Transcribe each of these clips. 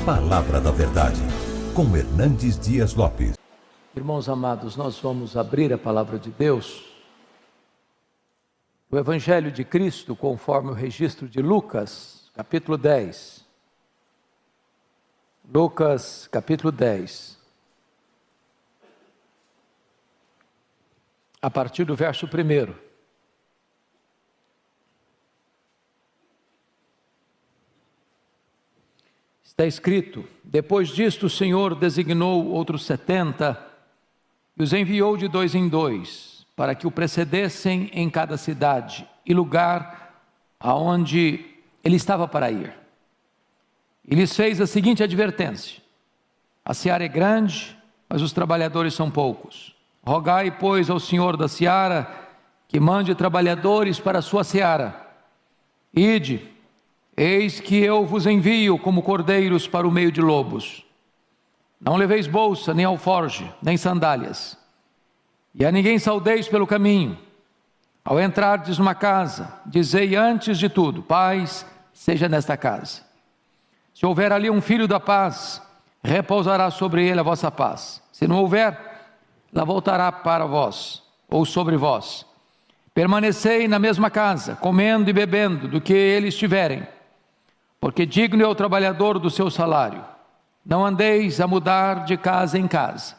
Palavra da Verdade, com Hernandes Dias Lopes. Irmãos amados, nós vamos abrir a Palavra de Deus, o Evangelho de Cristo, conforme o registro de Lucas, capítulo 10. Lucas, capítulo 10. A partir do verso 1. Está escrito: depois disto o Senhor designou outros 70 e os enviou de 2 em 2, para que o precedessem em cada cidade e lugar aonde ele estava para ir. E lhes fez a seguinte advertência: a seara é grande, mas os trabalhadores são poucos. Rogai, pois, ao Senhor da seara que mande trabalhadores para a sua seara. Ide, eis que eu vos envio como cordeiros para o meio de lobos. Não leveis bolsa, nem alforje, nem sandálias, e a ninguém saudeis pelo caminho. Ao entrardes numa casa, dizei antes de tudo: paz seja nesta casa. Se houver ali um filho da paz, repousará sobre ele a vossa paz. Se não houver, lá voltará para vós, ou sobre vós. Permanecei na mesma casa, comendo e bebendo do que eles tiverem, porque digno é o trabalhador do seu salário. Não andeis a mudar de casa em casa.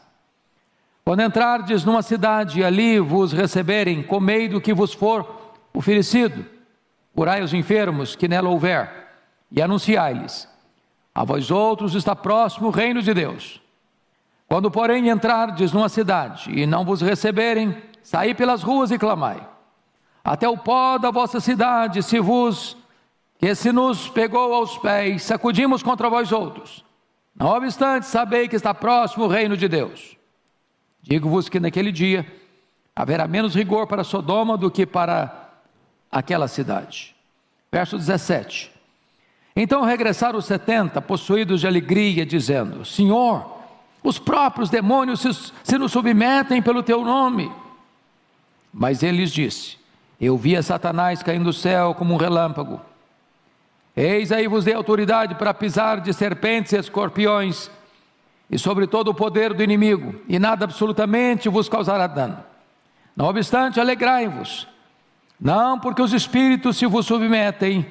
Quando entrardes numa cidade e ali vos receberem, comei do que vos for oferecido. Curai os enfermos que nela houver, e anunciai-lhes: a vós outros está próximo o reino de Deus. Quando, porém, entrardes numa cidade e não vos receberem, saí pelas ruas e clamai. Até o pó da vossa cidade, se nos pegou aos pés, sacudimos contra vós outros. Não obstante, sabei que está próximo o reino de Deus. Digo-vos que naquele dia haverá menos rigor para Sodoma do que para aquela cidade. Verso 17. Então regressaram os 70, possuídos de alegria, dizendo: Senhor, os próprios demônios se nos submetem pelo teu nome. Mas ele lhes disse: eu vi a Satanás caindo do céu como um relâmpago. Eis aí vos dei autoridade para pisar de serpentes e escorpiões, e sobre todo o poder do inimigo, e nada absolutamente vos causará dano. Não obstante, alegrai-vos, não porque os espíritos se vos submetem,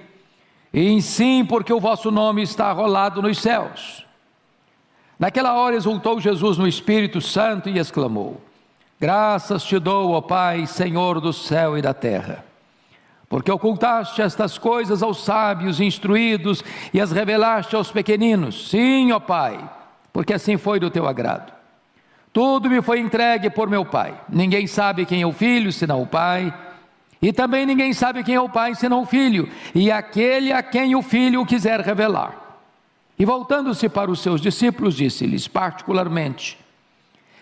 e sim porque o vosso nome está arrolado nos céus. Naquela hora exultou Jesus no Espírito Santo e exclamou: graças te dou, ó Pai, Senhor do céu e da terra, porque ocultaste estas coisas aos sábios e instruídos e as revelaste aos pequeninos. Sim, ó Pai, porque assim foi do teu agrado. Tudo me foi entregue por meu Pai. Ninguém sabe quem é o Filho senão o Pai, e também ninguém sabe quem é o Pai senão o Filho, e aquele a quem o Filho o quiser revelar. E voltando-se para os seus discípulos, disse-lhes particularmente: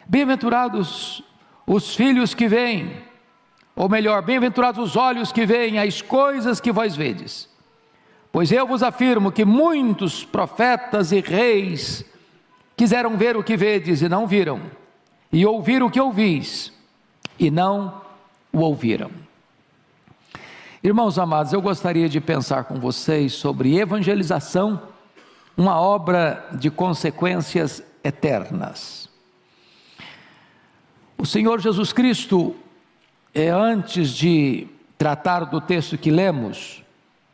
bem-aventurados os filhos que veem, ou melhor, bem-aventurados os olhos que veem as coisas que vós vedes. Pois eu vos afirmo que muitos profetas e reis quiseram ver o que vedes e não viram, e ouvir o que ouvis e não o ouviram. Irmãos amados, eu gostaria de pensar com vocês sobre evangelização, uma obra de consequências eternas. O Senhor Jesus Cristo, antes de tratar do texto que lemos,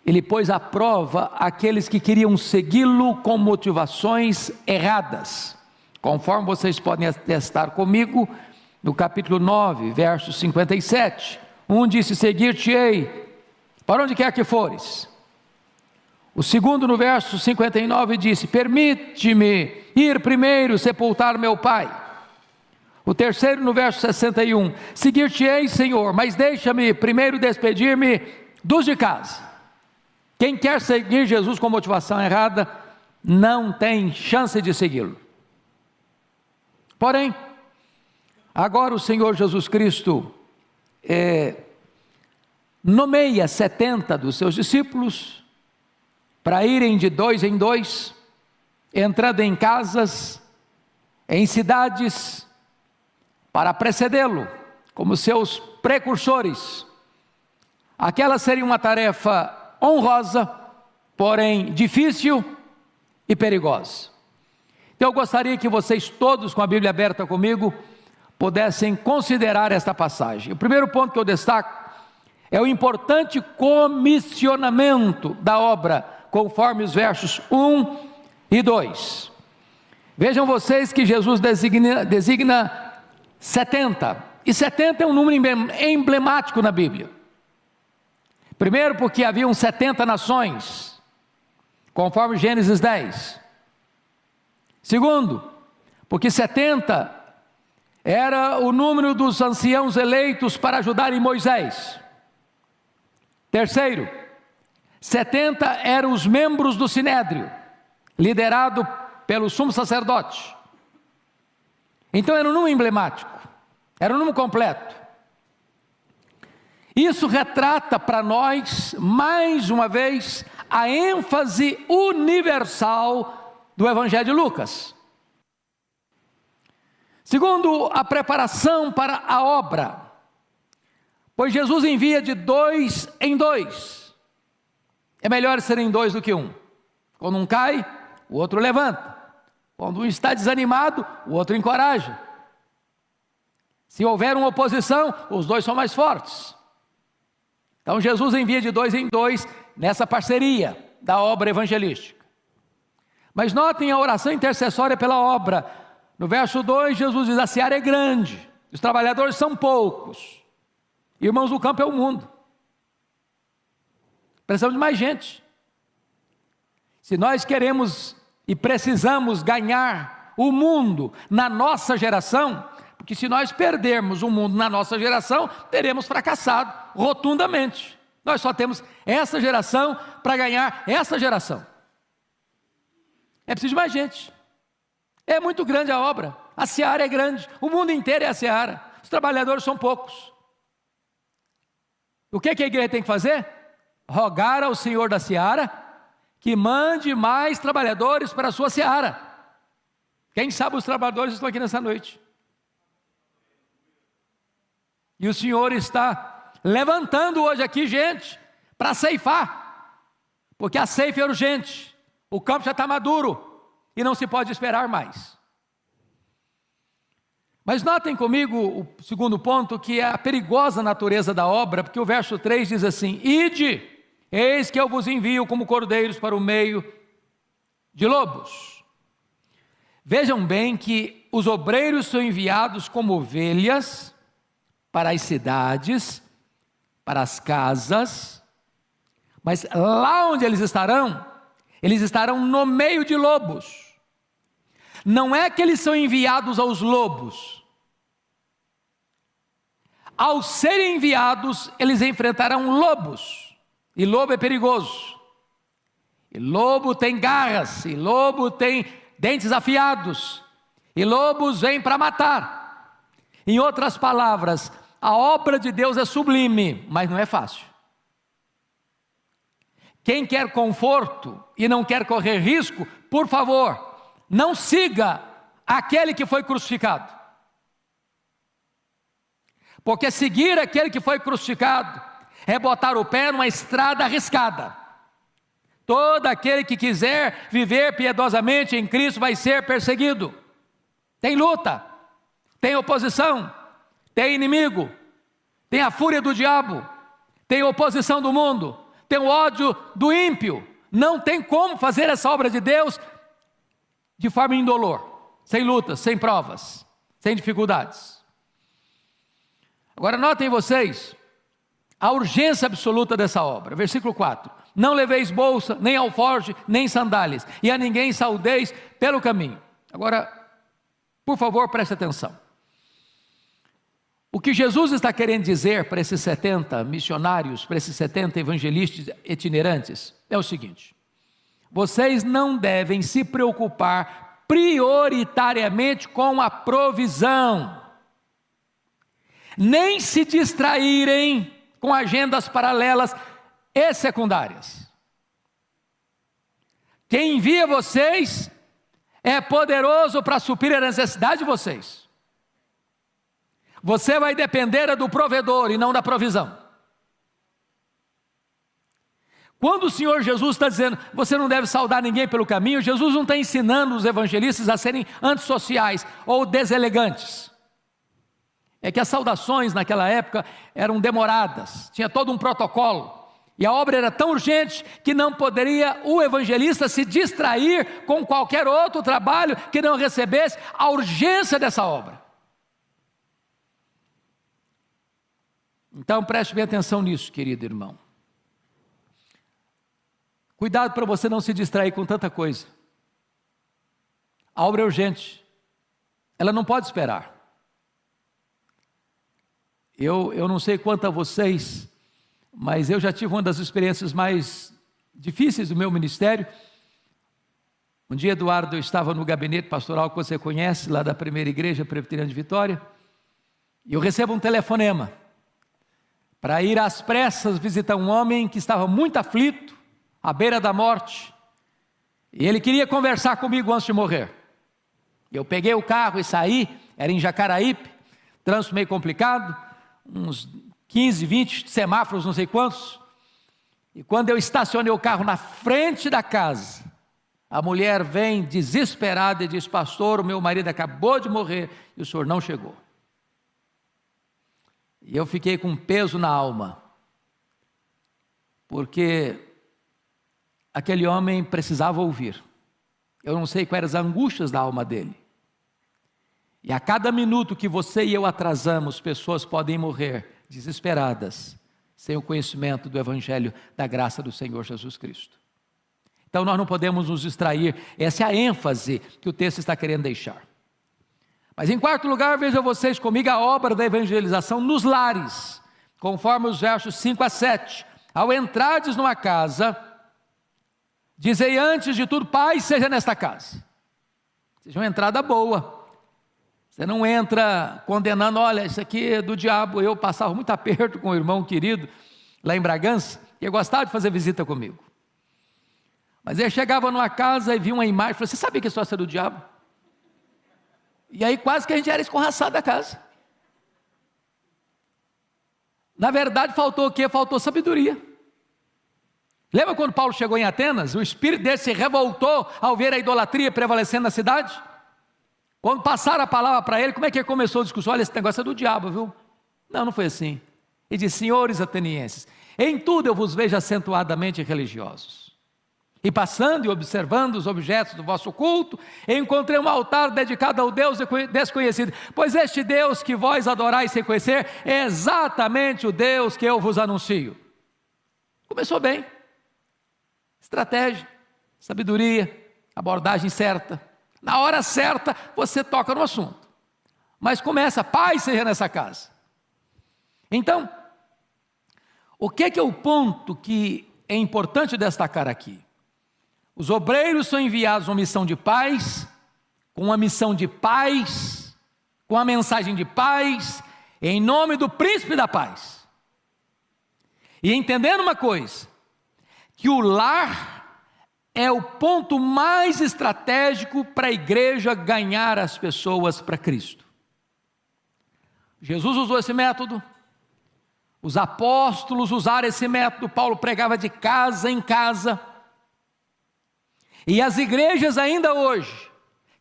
ele pôs à prova aqueles que queriam segui-lo com motivações erradas, conforme vocês podem atestar comigo, no capítulo 9, verso 57, um disse: seguir-te-ei, para onde quer que fores. O segundo, no verso 59, disse: permite-me ir primeiro sepultar meu pai. O terceiro, no verso 61, seguir-te-ei, Senhor, mas deixa-me primeiro despedir-me dos de casa. Quem quer seguir Jesus com motivação errada, não tem chance de segui-lo. Porém, agora o Senhor Jesus Cristo nomeia 70 dos seus discípulos para irem de 2 em 2, entrando em casas, em cidades, para precedê-lo, como seus precursores. Aquela seria uma tarefa honrosa, porém difícil e perigosa. Então eu gostaria que vocês todos, com a Bíblia aberta comigo, pudessem considerar esta passagem. O primeiro ponto que eu destaco é o importante comissionamento da obra, conforme os versos 1 e 2. Vejam vocês que Jesus designa 70, e 70 é um número emblemático na Bíblia. Primeiro porque haviam 70 nações, conforme Gênesis 10. Segundo, porque 70 era o número dos anciãos eleitos para ajudarem Moisés. Terceiro, 70 eram os membros do Sinédrio, liderado pelo sumo sacerdote. Então era um número emblemático, era um número completo. Isso retrata para nós, mais uma vez, a ênfase universal do Evangelho de Lucas. Segundo, a preparação para a obra, pois Jesus envia de 2 em 2. É melhor ser em 2 do que 1. Quando um cai, o outro levanta. Quando um está desanimado, o outro encoraja. Se houver uma oposição, os dois são mais fortes. Então Jesus envia de 2 em 2 nessa parceria da obra evangelística. Mas notem a oração intercessória pela obra. No verso 2, Jesus diz: a seara é grande, os trabalhadores são poucos. Irmãos, o campo é o mundo. Precisamos de mais gente. Se nós queremos e precisamos ganhar o mundo na nossa geração, porque se nós perdermos o mundo na nossa geração, teremos fracassado rotundamente. Nós só temos essa geração para ganhar essa geração. É preciso de mais gente. É muito grande a obra, a seara é grande, o mundo inteiro é a seara, os trabalhadores são poucos. O que a igreja tem que fazer? Rogar ao Senhor da seara que mande mais trabalhadores para a sua seara. Quem sabe os trabalhadores estão aqui nessa noite. E o Senhor está levantando hoje aqui gente para ceifar, porque a ceifa é urgente, o campo já está maduro e não se pode esperar mais. Mas notem comigo o segundo ponto, que é a perigosa natureza da obra, porque o verso 3 diz assim: ide, eis que eu vos envio como cordeiros para o meio de lobos. Vejam bem que os obreiros são enviados como ovelhas para as cidades, para as casas, mas lá onde eles estarão no meio de lobos. Não é que eles são enviados aos lobos. Ao serem enviados, eles enfrentarão lobos. E lobo é perigoso. E lobo tem garras. E lobo tem dentes afiados. E lobos vêm para matar. Em outras palavras, a obra de Deus é sublime, mas não é fácil. Quem quer conforto e não quer correr risco, por favor, não siga aquele que foi crucificado. Porque seguir aquele que foi crucificado é botar o pé numa estrada arriscada. Todo aquele que quiser viver piedosamente em Cristo vai ser perseguido. Tem luta, tem oposição, tem inimigo, tem a fúria do diabo, tem oposição do mundo, tem o ódio do ímpio. Não tem como fazer essa obra de Deus de forma indolor, sem lutas, sem provas, sem dificuldades. Agora notem vocês a urgência absoluta dessa obra. Versículo 4: não leveis bolsa, nem alforje, nem sandálias, e a ninguém saudeis pelo caminho. Agora, por favor, preste atenção. O que Jesus está querendo dizer para esses 70 missionários, para esses 70 evangelistas itinerantes, é o seguinte: vocês não devem se preocupar prioritariamente com a provisão, nem se distraírem com agendas paralelas e secundárias. Quem envia vocês é poderoso para suprir a necessidade de vocês. Você vai depender do provedor e não da provisão. Quando o Senhor Jesus está dizendo, você não deve saudar ninguém pelo caminho, Jesus não está ensinando os evangelistas a serem antissociais ou deselegantes. É que as saudações naquela época eram demoradas, tinha todo um protocolo. E a obra era tão urgente que não poderia o evangelista se distrair com qualquer outro trabalho que não recebesse a urgência dessa obra. Então preste bem atenção nisso, querido irmão. Cuidado para você não se distrair com tanta coisa. A obra é urgente, ela não pode esperar. Eu não sei quanto a vocês, mas eu já tive uma das experiências mais difíceis do meu ministério. Um dia, Eduardo, eu estava no gabinete pastoral que você conhece, lá da primeira igreja presbiteriana de Vitória, e eu recebo um telefonema para ir às pressas visitar um homem que estava muito aflito, à beira da morte, e ele queria conversar comigo antes de morrer. Eu peguei o carro e saí, era em Jacaraípe, trânsito meio complicado, uns 15, 20 semáforos, não sei quantos, e quando eu estacionei o carro na frente da casa, a mulher vem desesperada e diz, pastor, o meu marido acabou de morrer e o senhor não chegou. E eu fiquei com um peso na alma, porque aquele homem precisava ouvir. Eu não sei quais eram as angústias da alma dele. E a cada minuto que você e eu atrasamos, pessoas podem morrer desesperadas, sem o conhecimento do Evangelho da graça do Senhor Jesus Cristo. Então nós não podemos nos distrair, essa é a ênfase que o texto está querendo deixar. Mas em quarto lugar, vejam vocês comigo a obra da evangelização nos lares, conforme os versos 5 a 7. Ao entrardes numa casa, dizei antes de tudo, paz seja nesta casa. Seja uma entrada boa. Você não entra condenando, olha, isso aqui é do diabo. Eu passava muito aperto com o irmão querido, lá em Bragança, e ele gostava de fazer visita comigo. Mas ele chegava numa casa e via uma imagem, e falou, você sabia que isso é do diabo? E aí quase que a gente era escorraçado da casa. Na verdade faltou o quê? Faltou sabedoria. Lembra quando Paulo chegou em Atenas? O espírito dele se revoltou ao ver a idolatria prevalecendo na cidade? Quando passaram a palavra para ele, como é que ele começou a discussão? Olha, esse negócio é do diabo, viu? Não, não foi assim. Ele disse, senhores atenienses, em tudo eu vos vejo acentuadamente religiosos. E passando e observando os objetos do vosso culto, encontrei um altar dedicado ao Deus desconhecido. Pois este Deus que vós adorais sem conhecer, é exatamente o Deus que eu vos anuncio. Começou bem. Estratégia, sabedoria, abordagem certa. Na hora certa, você toca no assunto. Mas começa, paz seja nessa casa. Então, o que é o ponto que é importante destacar aqui? Os obreiros são enviados uma missão de paz, com uma missão de paz, com a mensagem de paz, em nome do príncipe da paz. E entendendo uma coisa, que o lar é o ponto mais estratégico para a igreja ganhar as pessoas para Cristo. Jesus usou esse método, os apóstolos usaram esse método, Paulo pregava de casa em casa, e as igrejas ainda hoje,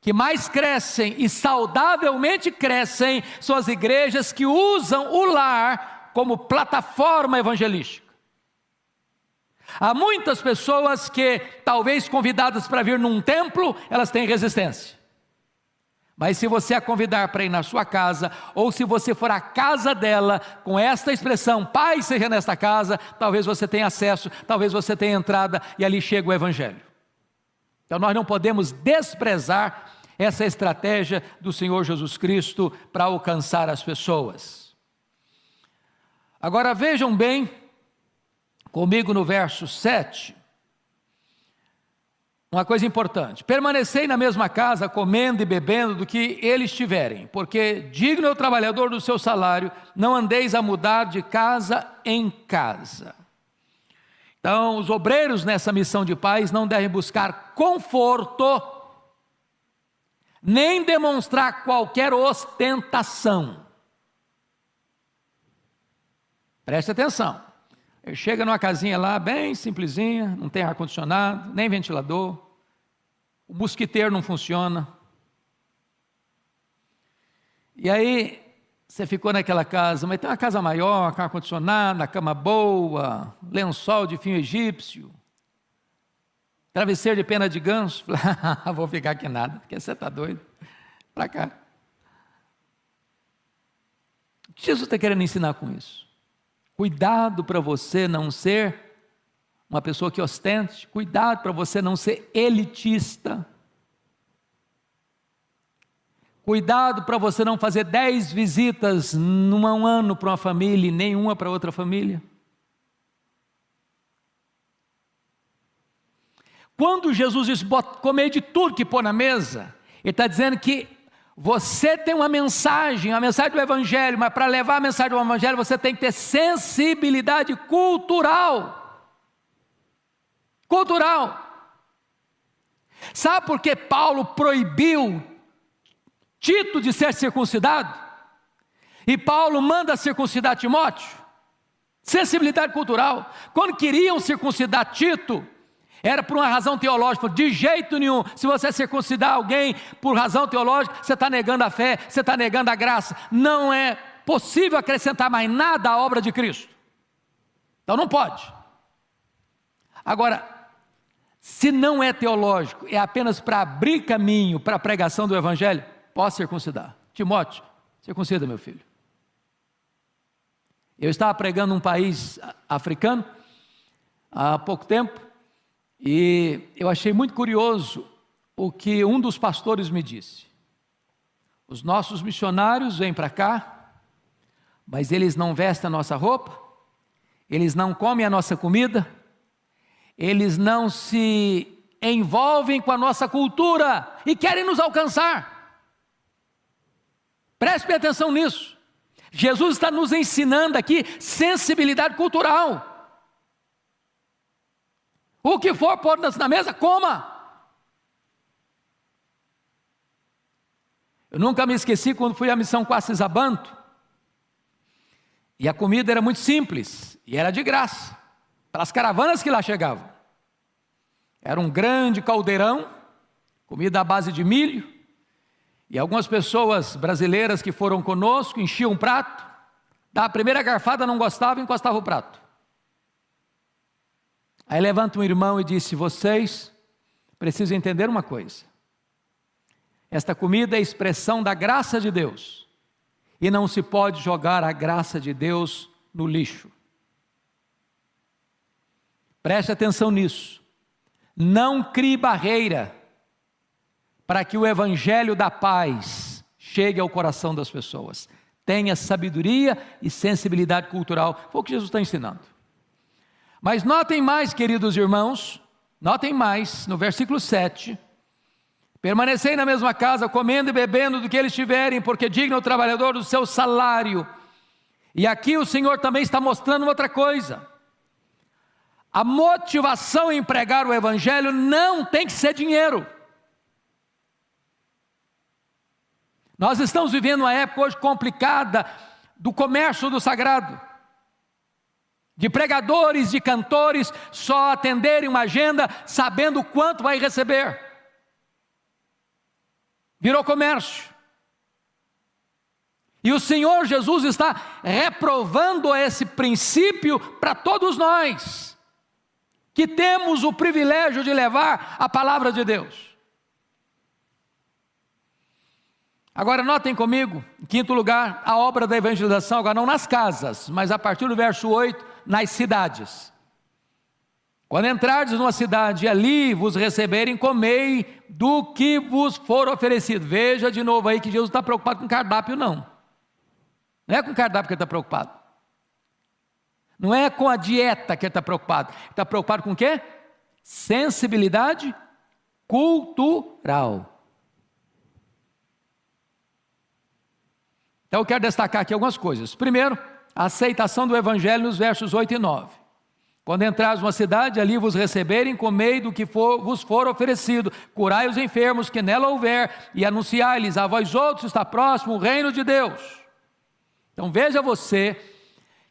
que mais crescem e saudavelmente crescem, são as igrejas que usam o lar como plataforma evangelística. Há muitas pessoas que, talvez convidadas para vir num templo, elas têm resistência. Mas se você a convidar para ir na sua casa, ou se você for à casa dela, com esta expressão, paz seja nesta casa, talvez você tenha acesso, talvez você tenha entrada, e ali chega o Evangelho. Então nós não podemos desprezar essa estratégia do Senhor Jesus Cristo para alcançar as pessoas. Agora vejam bem, comigo no verso 7, uma coisa importante: permanecei na mesma casa, comendo e bebendo do que eles tiverem, porque digno é o trabalhador do seu salário, não andeis a mudar de casa em casa. Então, os obreiros nessa missão de paz não devem buscar conforto, nem demonstrar qualquer ostentação. Preste atenção. Ele chega numa casinha lá, bem simplesinha, não tem ar-condicionado, nem ventilador, o mosquiteiro não funciona. E aí, você ficou naquela casa, mas tem uma casa maior, com ar-condicionado, cama boa, lençol de fio egípcio, travesseiro de pena de ganso. Vou ficar aqui nada, porque você está doido. Para cá. O que Jesus está querendo ensinar com isso? Cuidado para você não ser uma pessoa que ostente, cuidado para você não ser elitista, cuidado para você não fazer 10 visitas num ano para uma família e nenhuma para outra família. Quando Jesus diz, comer de tudo que pôr na mesa, Ele está dizendo que você tem uma mensagem do Evangelho, mas para levar a mensagem do Evangelho você tem que ter sensibilidade cultural. Cultural. Sabe por que Paulo proibiu Tito de ser circuncidado? E Paulo manda circuncidar Timóteo? Sensibilidade cultural. Quando queriam circuncidar Tito, era por uma razão teológica. De jeito nenhum, se você circuncidar alguém por razão teológica, você está negando a fé, você está negando a graça. Não é possível acrescentar mais nada à obra de Cristo. Então não pode. Agora, se não é teológico, é apenas para abrir caminho para a pregação do Evangelho, pode circuncidar. Timóteo, circuncida, meu filho. Eu estava pregando num país africano há pouco tempo, e eu achei muito curioso o que um dos pastores me disse. Os nossos missionários vêm para cá, mas eles não vestem a nossa roupa, eles não comem a nossa comida, eles não se envolvem com a nossa cultura e querem nos alcançar. Preste atenção nisso. Jesus está nos ensinando aqui sensibilidade cultural. O que for pôr na mesa, coma. Eu nunca me esqueci quando fui à missão Quacis Abanto, e a comida era muito simples, e era de graça, para as caravanas que lá chegavam. Era um grande caldeirão, comida à base de milho, e algumas pessoas brasileiras que foram conosco enchiam um prato, da primeira garfada não gostava, encostava o prato. Aí levanta um irmão e disse, vocês precisam entender uma coisa. Esta comida é a expressão da graça de Deus. E não se pode jogar a graça de Deus no lixo. Preste atenção nisso. Não crie barreira para que o Evangelho da paz chegue ao coração das pessoas. Tenha sabedoria e sensibilidade cultural. Foi o que Jesus está ensinando. Mas notem mais, queridos irmãos, notem mais, no versículo 7, permanecei na mesma casa, comendo e bebendo do que eles tiverem, porque digno é o trabalhador do seu salário. E aqui o Senhor também está mostrando outra coisa. A motivação em pregar o Evangelho não tem que ser dinheiro. Nós estamos vivendo uma época hoje complicada do comércio do sagrado. De pregadores, de cantores, só atenderem uma agenda sabendo quanto vai receber. Virou comércio. E o Senhor Jesus está reprovando esse princípio para todos nós, que temos o privilégio de levar a palavra de Deus. Agora notem comigo, em quinto lugar, a obra da evangelização, agora não nas casas, mas a partir do verso 8, nas cidades. Quando entrardes numa cidade e ali vos receberem, comei do que vos for oferecido. Veja de novo aí que Jesus está preocupado com cardápio, não. Não é com cardápio que ele está preocupado. Não é com a dieta que ele está preocupado. Ele está preocupado com o quê? Sensibilidade cultural. Então eu quero destacar aqui algumas coisas. Primeiro, a aceitação do Evangelho nos versos 8 e 9. Quando entrares numa cidade, ali vos receberem, comei do que vos for oferecido, curai os enfermos que nela houver, e anunciai-lhes a vós outros está próximo o reino de Deus. Então veja você,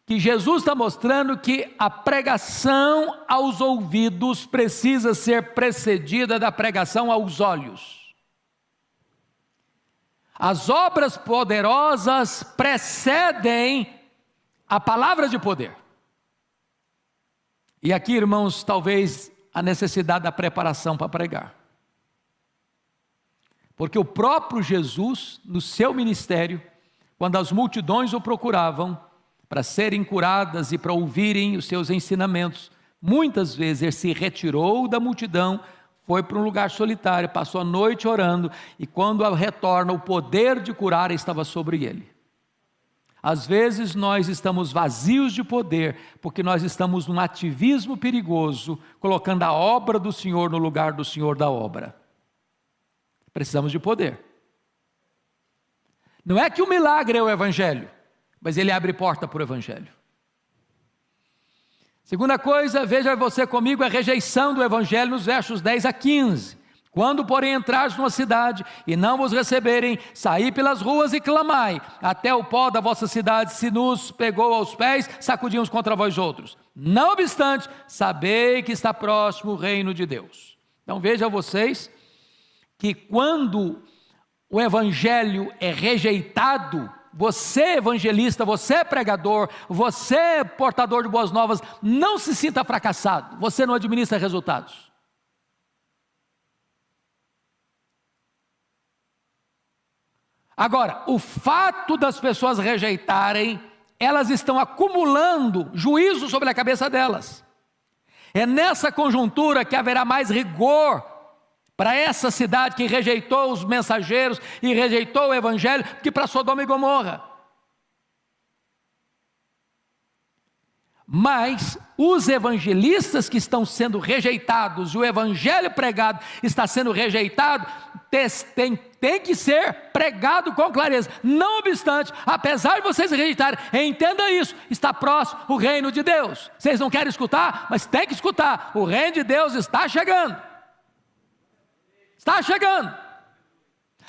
que Jesus está mostrando que a pregação aos ouvidos precisa ser precedida da pregação aos olhos. As obras poderosas precedem a palavra de poder. E aqui, irmãos, talvez a necessidade da preparação para pregar. Porque o próprio Jesus, no seu ministério, quando as multidões o procuravam para serem curadas e para ouvirem os seus ensinamentos, muitas vezes ele se retirou da multidão, foi para um lugar solitário, passou a noite orando, e quando retorna, o poder de curar estava sobre ele. Às vezes nós estamos vazios de poder, porque nós estamos num ativismo perigoso, colocando a obra do Senhor no lugar do Senhor da obra. Precisamos de poder. Não é que o milagre é o Evangelho, mas ele abre porta para o Evangelho. Segunda coisa, veja você comigo, a rejeição do Evangelho nos versos 10 a 15. Quando, porém, entrares numa cidade e não vos receberem, saí pelas ruas e clamai, até o pó da vossa cidade se nos pegou aos pés, sacudimos contra vós outros. Não obstante, sabei que está próximo o reino de Deus. Então vejam vocês, que quando o Evangelho é rejeitado, você evangelista, você pregador, você portador de boas novas, não se sinta fracassado, você não administra resultados. Agora, o fato das pessoas rejeitarem, elas estão acumulando juízo sobre a cabeça delas. É nessa conjuntura que haverá mais rigor para essa cidade que rejeitou os mensageiros e rejeitou o Evangelho, que para Sodoma e Gomorra. Mas os evangelistas que estão sendo rejeitados, e o Evangelho pregado está sendo rejeitado, tem que ser pregado com clareza. Não obstante, apesar de vocês rejeitarem, entenda isso, está próximo o reino de Deus. Vocês não querem escutar, mas tem que escutar, o reino de Deus está chegando. Está chegando.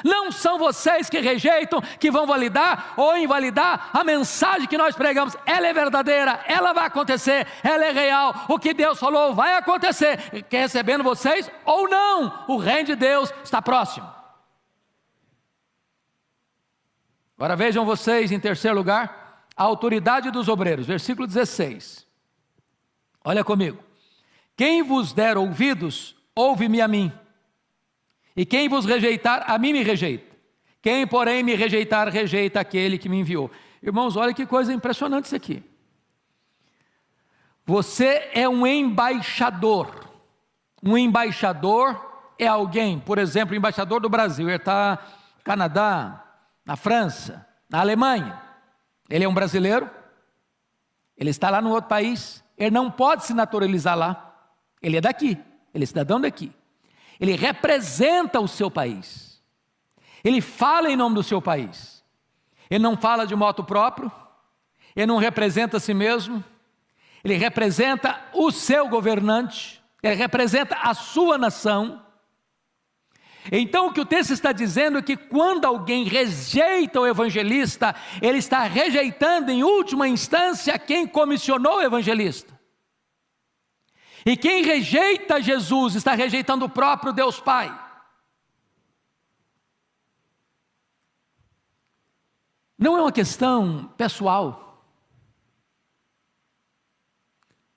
Não são vocês que rejeitam, que vão validar ou invalidar a mensagem que nós pregamos. Ela é verdadeira, ela vai acontecer, ela é real. O que Deus falou vai acontecer, quer recebendo vocês ou não, o reino de Deus está próximo. Agora vejam vocês, em terceiro lugar, a autoridade dos obreiros, versículo 16. Olha comigo. Quem vos der ouvidos, ouve-me a mim. E quem vos rejeitar, a mim me rejeita. Quem, porém, me rejeitar, rejeita aquele que me enviou. Irmãos, olha que coisa impressionante isso aqui. Você é um embaixador. Um embaixador é alguém, por exemplo, o embaixador do Brasil. Ele está no Canadá, na França, na Alemanha. Ele é um brasileiro. Ele está lá no outro país. Ele não pode se naturalizar lá. Ele é daqui. Ele é cidadão daqui. Ele representa o seu país. Ele fala em nome do seu país. Ele não fala de moto próprio. Ele não representa a si mesmo. Ele representa o seu governante. Ele representa a sua nação. Então o que o texto está dizendo é que quando alguém rejeita o evangelista, ele está rejeitando em última instância quem comissionou o evangelista. E quem rejeita Jesus está rejeitando o próprio Deus Pai. Não é uma questão pessoal.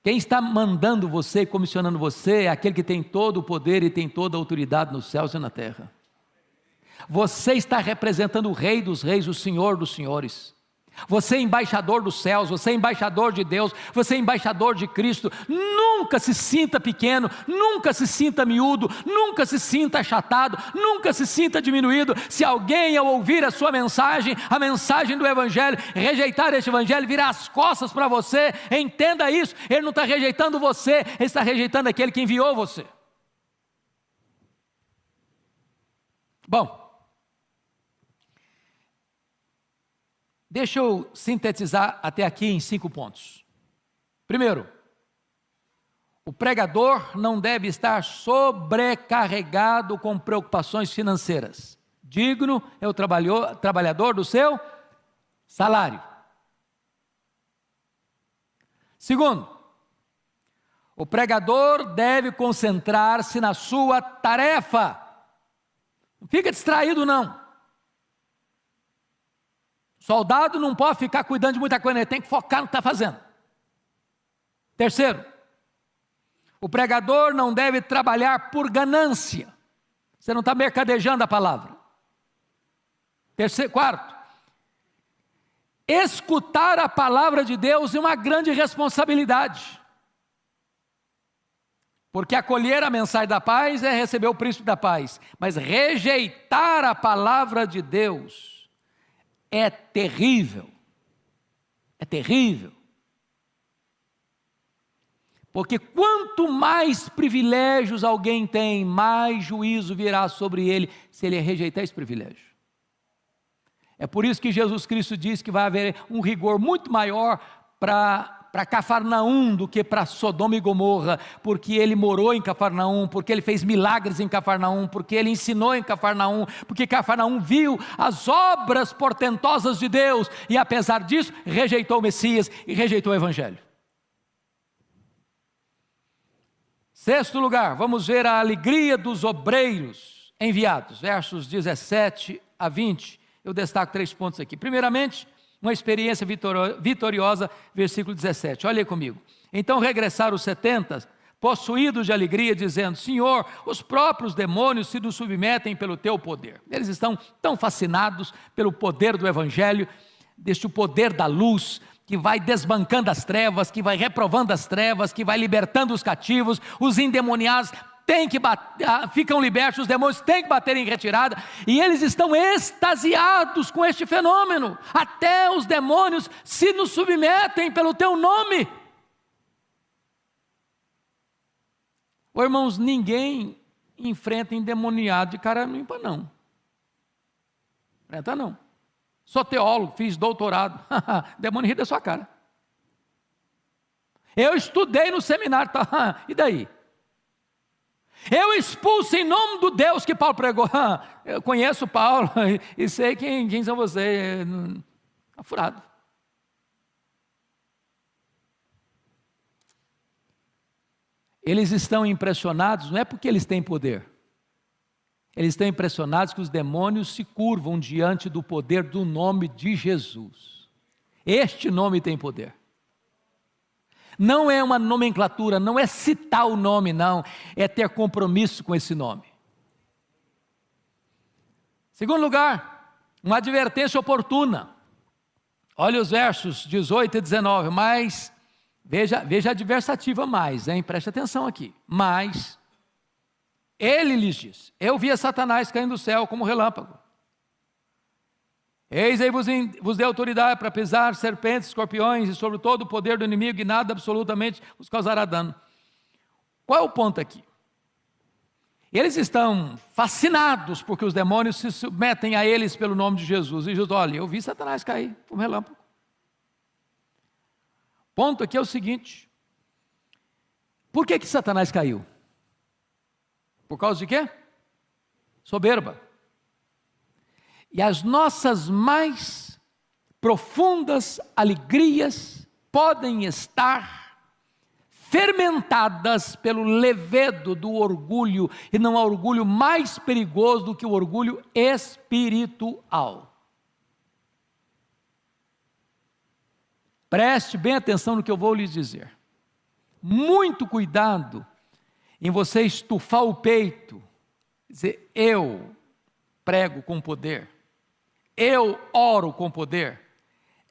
Quem está mandando você, comissionando você, é aquele que tem todo o poder e tem toda a autoridade nos céus e na terra. Você está representando o Rei dos Reis, o Senhor dos Senhores. Você é embaixador dos céus, você é embaixador de Deus, você é embaixador de Cristo. Nunca se sinta pequeno, nunca se sinta miúdo, nunca se sinta achatado, nunca se sinta diminuído. Se alguém ao ouvir a sua mensagem, a mensagem do Evangelho, rejeitar este Evangelho, virar as costas para você, entenda isso, ele não está rejeitando você, ele está rejeitando aquele que enviou você. Bom, deixa eu sintetizar até aqui em 5 pontos. Primeiro, o pregador não deve estar sobrecarregado com preocupações financeiras. Digno é o trabalhador do seu salário. Segundo, o pregador deve concentrar-se na sua tarefa. Não fica distraído, não. Soldado não pode ficar cuidando de muita coisa, ele tem que focar no que está fazendo. Terceiro, o pregador não deve trabalhar por ganância. Você não está mercadejando a palavra. Quarto, escutar a palavra de Deus é uma grande responsabilidade. Porque acolher a mensagem da paz é receber o príncipe da paz. Mas rejeitar a palavra de Deus é terrível. É terrível. Porque quanto mais privilégios alguém tem, mais juízo virá sobre ele, se ele rejeitar esse privilégio. É por isso que Jesus Cristo diz que vai haver um rigor muito maior para Cafarnaum do que para Sodoma e Gomorra, porque ele morou em Cafarnaum, porque ele fez milagres em Cafarnaum, porque ele ensinou em Cafarnaum, porque Cafarnaum viu as obras portentosas de Deus, e apesar disso, rejeitou o Messias e rejeitou o Evangelho. Sexto lugar, vamos ver a alegria dos obreiros enviados, versos 17 a 20. Eu destaco 3 pontos aqui. Primeiramente, uma experiência vitoriosa, versículo 17. Olha aí comigo. Então regressaram os 70, possuídos de alegria, dizendo: Senhor, os próprios demônios se nos submetem pelo teu poder. Eles estão tão fascinados pelo poder do Evangelho, deste poder da luz, que vai desbancando as trevas, que vai reprovando as trevas, que vai libertando os cativos, os endemoniados ficam libertos, os demônios têm que bater em retirada, e eles estão extasiados com este fenômeno. Até os demônios se nos submetem pelo teu nome. Ô irmãos, ninguém enfrenta endemoniado de cara limpa, não. Enfrenta não. Sou teólogo, fiz doutorado. Demônio ri da sua cara. Eu estudei no seminário, tá? E daí? Eu expulso em nome do Deus que Paulo pregou. Eu conheço Paulo e sei quem são vocês. Está furado. Eles estão impressionados, não é porque eles têm poder. Eles estão impressionados que os demônios se curvam diante do poder do nome de Jesus. Este nome tem poder. Não é uma nomenclatura, não é citar o nome, não. É ter compromisso com esse nome. Segundo lugar, uma advertência oportuna. Olha os versos 18 e 19. Mas, veja a adversativa mais, hein? Preste atenção aqui. Mas ele lhes disse: eu via Satanás caindo do céu como relâmpago. Eis aí vos dei autoridade para pisar serpentes, escorpiões e sobre todo o poder do inimigo, e nada absolutamente os causará dano. Qual é o ponto aqui? Eles estão fascinados porque os demônios se submetem a eles pelo nome de Jesus. E Jesus: olha, eu vi Satanás cair como relâmpago. Ponto aqui é o seguinte: por que Satanás caiu? Por causa de quê? Soberba. E as nossas mais profundas alegrias podem estar fermentadas pelo levedo do orgulho, e não há orgulho mais perigoso do que o orgulho espiritual. Preste bem atenção no que eu vou lhes dizer. Muito cuidado em você estufar o peito, dizer: eu prego com poder, eu oro com poder,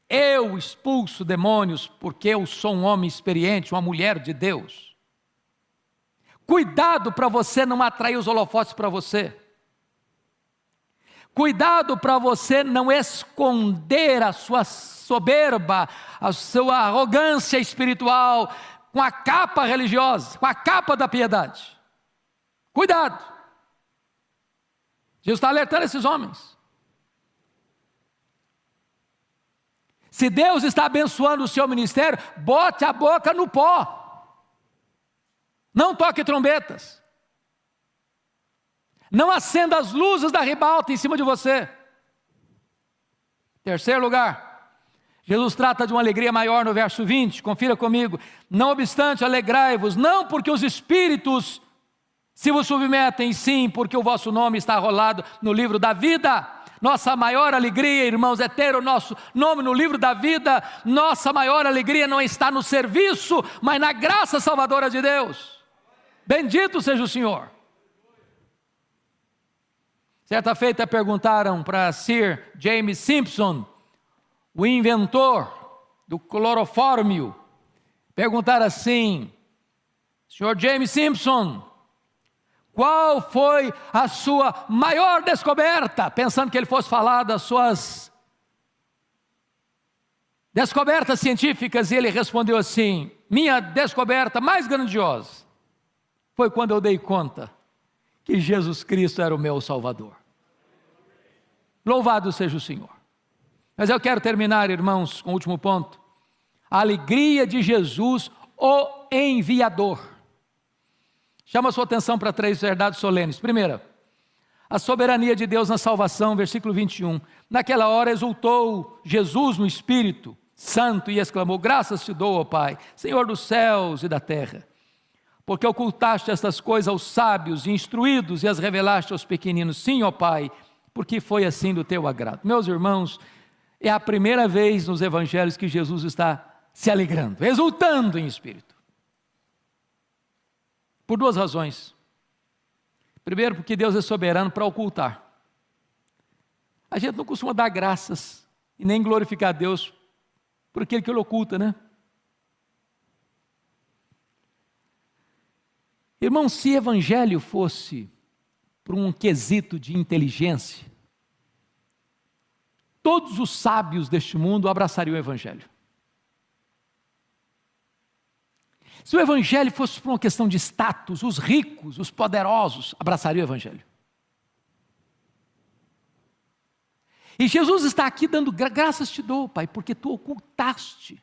eu expulso demônios porque eu sou um homem experiente, uma mulher de Deus. Cuidado para você não atrair os holofotes para você. Cuidado para você não esconder a sua soberba, a sua arrogância espiritual com a capa religiosa, com a capa da piedade. Cuidado. Jesus está alertando esses homens. Se Deus está abençoando o seu ministério, bote a boca no pó. Não toque trombetas. Não acenda as luzes da ribalta em cima de você. Terceiro lugar, Jesus trata de uma alegria maior no verso 20, confira comigo. Não obstante, alegrai-vos, não porque os espíritos se vos submetem, sim, porque o vosso nome está arrolado no livro da vida. Nossa maior alegria, irmãos, é ter o nosso nome no livro da vida. Nossa maior alegria não está no serviço, mas na graça salvadora de Deus. Bendito seja o Senhor. Certa feita perguntaram para Sir James Simpson, o inventor do clorofórmio, perguntaram assim: Sr. James Simpson, qual foi a sua maior descoberta? Pensando que ele fosse falar das suas descobertas científicas, e ele respondeu assim: minha descoberta mais grandiosa foi quando eu dei conta que Jesus Cristo era o meu Salvador. Louvado seja o Senhor. Mas eu quero terminar, irmãos, com o último ponto. A alegria de Jesus, o enviador. Chama a sua atenção para 3 verdades solenes. Primeira, a soberania de Deus na salvação, versículo 21. Naquela hora exultou Jesus no Espírito Santo e exclamou: graças te dou, ó Pai, Senhor dos céus e da terra, porque ocultaste estas coisas aos sábios e instruídos e as revelaste aos pequeninos. Sim, ó Pai, porque foi assim do teu agrado. Meus irmãos, é a primeira vez nos evangelhos que Jesus está se alegrando, exultando em espírito. Por 2 razões. Primeiro, porque Deus é soberano para ocultar. A gente não costuma dar graças e nem glorificar a Deus por aquele que Ele oculta, né? Irmão, se evangelho fosse por um quesito de inteligência, todos os sábios deste mundo abraçariam o evangelho. Se o evangelho fosse por uma questão de status, os ricos, os poderosos abraçariam o evangelho. E Jesus está aqui dando graças te dou, Pai, porque tu ocultaste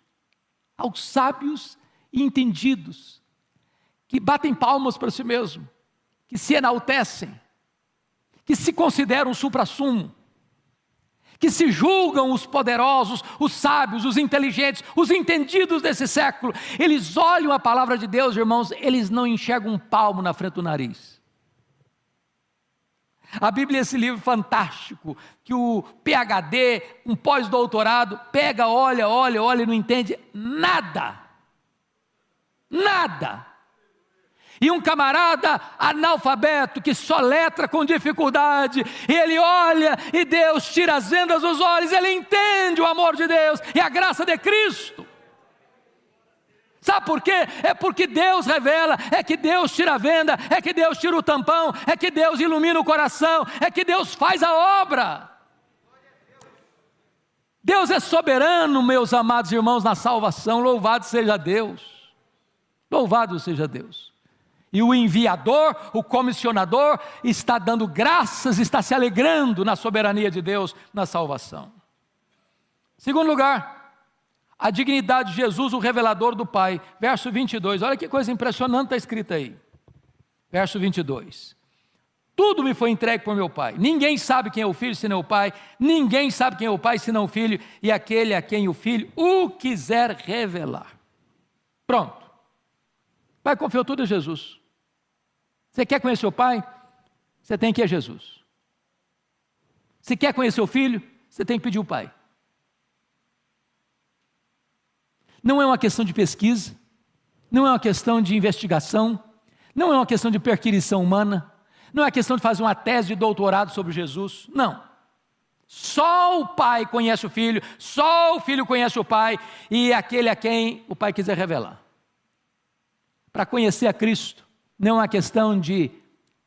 aos sábios e entendidos, que batem palmas para si mesmo, que se enaltecem, que se consideram suprassumo, que se julgam os poderosos, os sábios, os inteligentes, os entendidos desse século. Eles olham a palavra de Deus, irmãos, eles não enxergam um palmo na frente do nariz. A Bíblia é esse livro fantástico, que o PhD, um pós-doutorado, pega, olha e não entende nada. Nada. E um camarada analfabeto que só letra com dificuldade, ele olha e Deus tira as vendas dos olhos, ele entende o amor de Deus e a graça de Cristo. Sabe por quê? É porque Deus revela, é que Deus tira a venda, é que Deus tira o tampão, é que Deus ilumina o coração, é que Deus faz a obra. Deus é soberano, meus amados irmãos, na salvação. Louvado seja Deus. Louvado seja Deus. E o enviador, o comissionador, está dando graças, está se alegrando na soberania de Deus na salvação. Segundo lugar, a dignidade de Jesus, o revelador do Pai. Verso 22, olha que coisa impressionante está escrita aí. Verso 22. Tudo me foi entregue por meu Pai. Ninguém sabe quem é o Filho senão o Pai. Ninguém sabe quem é o Pai senão o Filho. E aquele a quem o Filho o quiser revelar. Pronto. O Pai confiou tudo a Jesus. Você quer conhecer o Pai? Você tem que ir a Jesus. Se quer conhecer o Filho, você tem que pedir o Pai. Não é uma questão de pesquisa, não é uma questão de investigação, não é uma questão de perquisição humana, não é uma questão de fazer uma tese de doutorado sobre Jesus, não. Só o Pai conhece o Filho, só o Filho conhece o Pai, e aquele a quem o Pai quiser revelar. Para conhecer a Cristo, não é uma questão de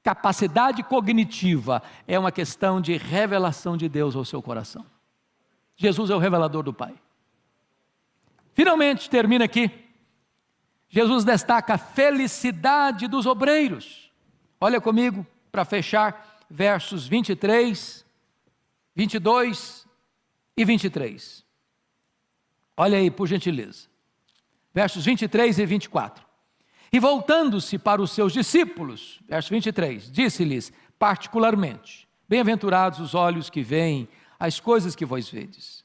capacidade cognitiva, é uma questão de revelação de Deus ao seu coração. Jesus é o revelador do Pai. Finalmente, termina aqui, Jesus destaca a felicidade dos obreiros. Olha comigo, para fechar, versos 23, 22 e 23. Olha aí, por gentileza. Versos 23 e 24. E voltando-se para os seus discípulos, verso 23, disse-lhes particularmente: bem-aventurados os olhos que veem as coisas que vós vedes,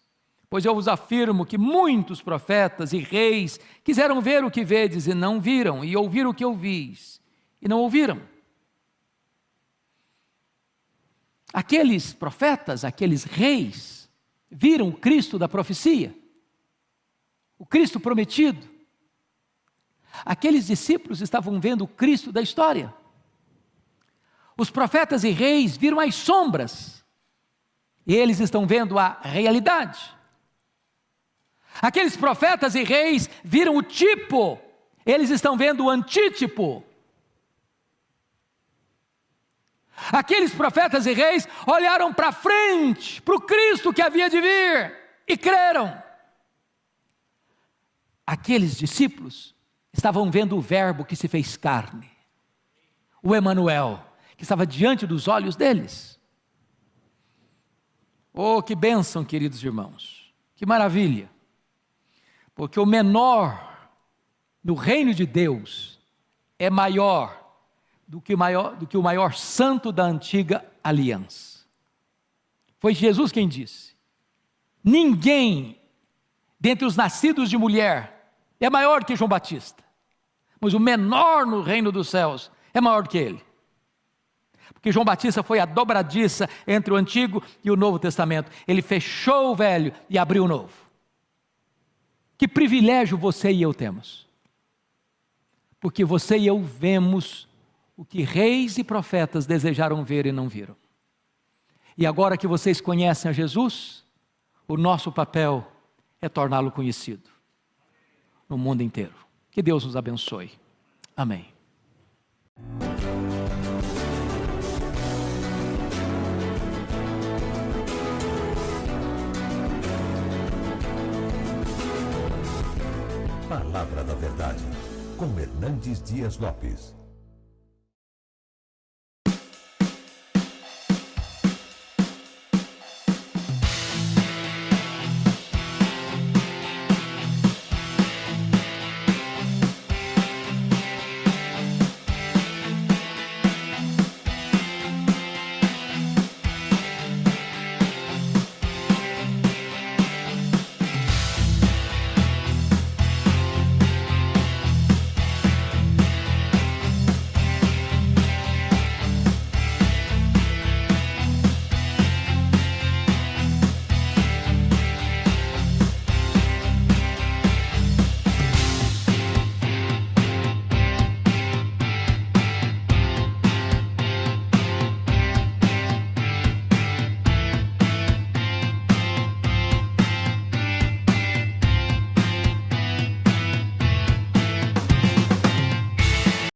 Pois eu vos afirmo que muitos profetas e reis quiseram ver o que vedes e não viram, e ouvir o que ouvis e não ouviram. Aqueles profetas, aqueles reis, viram o Cristo da profecia, o Cristo prometido. Aqueles discípulos estavam vendo o Cristo da história. Os profetas e reis viram as sombras, e eles estão vendo a realidade. Aqueles profetas e reis viram o tipo, eles estão vendo o antítipo. Aqueles profetas e reis olharam para frente, para o Cristo que havia de vir, e creram. Aqueles discípulos estavam vendo o Verbo que se fez carne, o Emanuel, que estava diante dos olhos deles. Oh, que bênção, queridos irmãos, que maravilha, porque o menor no reino de Deus é maior do que o maior santo da antiga aliança. Foi Jesus quem disse: ninguém dentre os nascidos de mulher é maior que João Batista, mas o menor no reino dos céus é maior do que ele. Porque João Batista foi a dobradiça entre o Antigo e o Novo Testamento. Ele fechou o velho e abriu o novo. Que privilégio você e eu temos. Porque você e eu vemos o que reis e profetas desejaram ver e não viram. E agora que vocês conhecem a Jesus, o nosso papel é torná-lo conhecido no mundo inteiro. Que Deus nos abençoe. Amém. Palavra da Verdade, com Hernandes Dias Lopes.